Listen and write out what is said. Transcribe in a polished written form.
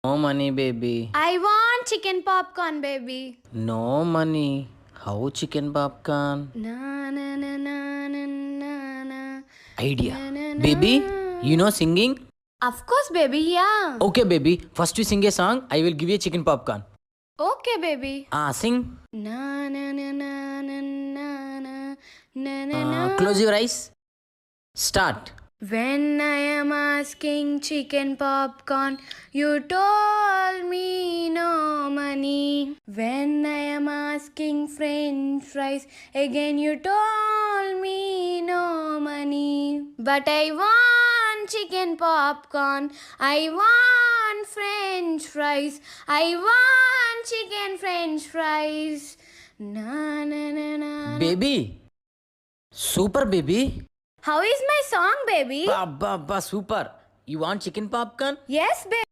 No money, baby. I want chicken popcorn, baby. No money. How chicken popcorn? Na na na na na na na. Idea. Na, na, na. Baby, you know singing? Of course, baby, yeah. Okay, baby. First you sing a song. I will give you chicken popcorn. Okay, baby. Sing. Na na na na na na na na na. Close your eyes. Start. When I am asking chicken popcorn, you told me no money. When I am asking french fries, again you told me no money. But I want chicken popcorn, I want french fries, I want chicken french fries. Na na na na. Baby. Super, baby. How is my song, baby? Super. You want chicken popcorn? Yes, baby.